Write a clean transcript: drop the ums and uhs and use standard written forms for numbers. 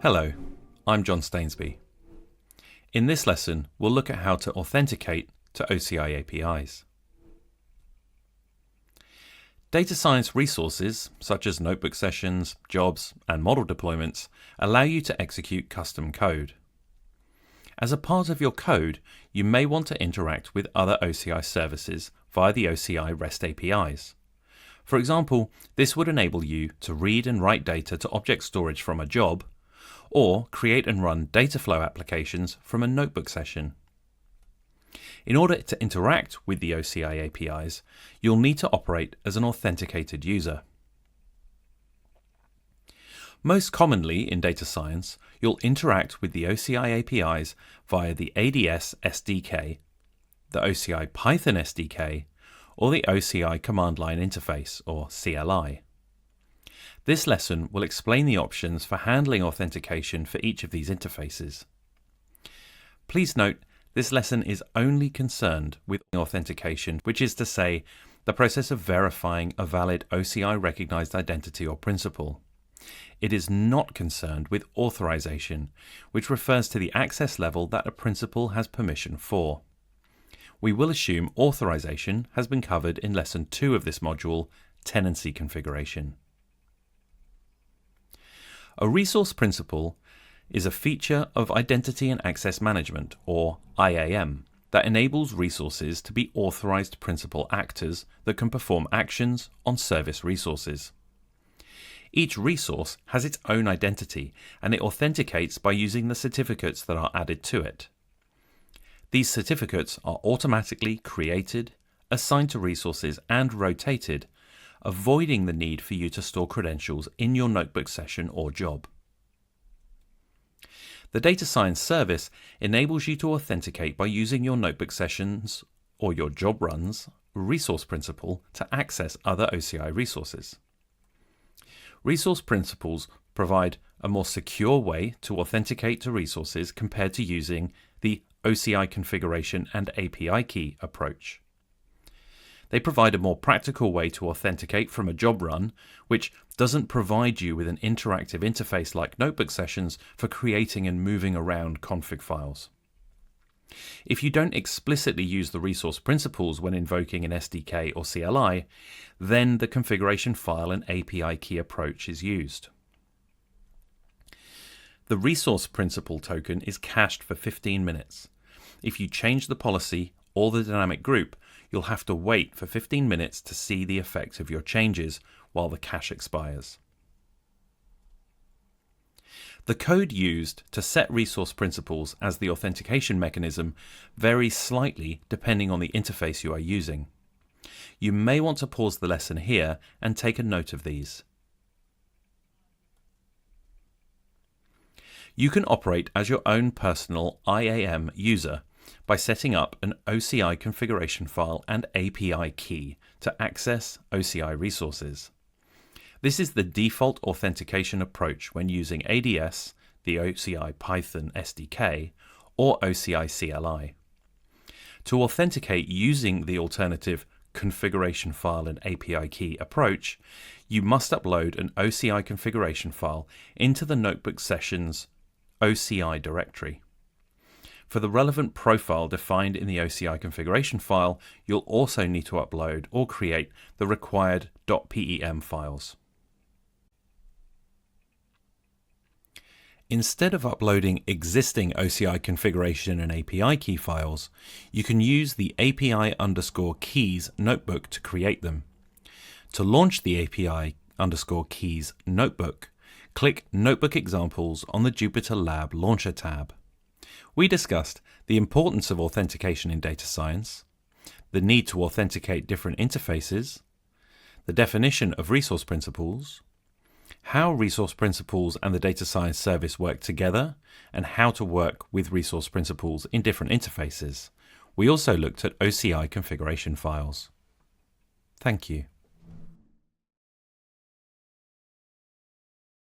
Hello, I'm John Stainsby. In this lesson, we'll look at how to authenticate to OCI APIs. Data science resources, such as notebook sessions, jobs, and model deployments, allow you to execute custom code. As a part of your code, you may want to interact with other OCI services via the OCI REST APIs. For example, this would enable you to read and write data to object storage from a job, or create and run data flow applications from a notebook session. In order to interact with the OCI APIs, you'll need to operate as an authenticated user. Most commonly in data science, you'll interact with the OCI APIs via the ADS SDK, the OCI Python SDK, or the OCI Command Line Interface, or CLI. This lesson will explain the options for handling authentication for each of these interfaces. Please note, this lesson is only concerned with authentication, which is to say, the process of verifying a valid OCI recognized identity or principal. It is not concerned with authorization, which refers to the access level that a principal has permission for. We will assume authorization has been covered in Lesson 2 of this module, Tenancy Configuration. A resource principal is a feature of Identity and Access Management, or IAM, that enables resources to be authorized principal actors that can perform actions on service resources. Each resource has its own identity, and it authenticates by using the certificates that are added to it. These certificates are automatically created, assigned to resources, and rotated, avoiding the need for you to store credentials in your notebook session or job. The data science service enables you to authenticate by using your notebook sessions or your job runs resource principal to access other OCI resources. Resource principals provide a more secure way to authenticate to resources compared to using the OCI configuration and API key approach. They provide a more practical way to authenticate from a job run, which doesn't provide you with an interactive interface like notebook sessions for creating and moving around config files. If you don't explicitly use the resource principals when invoking an SDK or CLI, then the configuration file and API key approach is used. The resource principal token is cached for 15 minutes. If you change the policy or the dynamic group, you'll have to wait for 15 minutes to see the effect of your changes while the cache expires. The code used to set resource principals as the authentication mechanism varies slightly depending on the interface you are using. You may want to pause the lesson here and take a note of these. You can operate as your own personal IAM user by setting up an OCI configuration file and API key to access OCI resources. This is the default authentication approach when using ADS, the OCI Python SDK, or OCI CLI. To authenticate using the alternative configuration file and API key approach, you must upload an OCI configuration file into the notebook sessions OCI directory. For the relevant profile defined in the OCI configuration file, you'll also need to upload or create the required .pem files. Instead of uploading existing OCI configuration and API key files, you can use the API_keys notebook to create them. To launch the API_keys notebook, click Notebook Examples on the Jupyter Lab Launcher tab. We discussed the importance of authentication in data science, the need to authenticate different interfaces, the definition of resource principals, how resource principals and the data science service work together, and how to work with resource principals in different interfaces. We also looked at OCI configuration files. Thank you.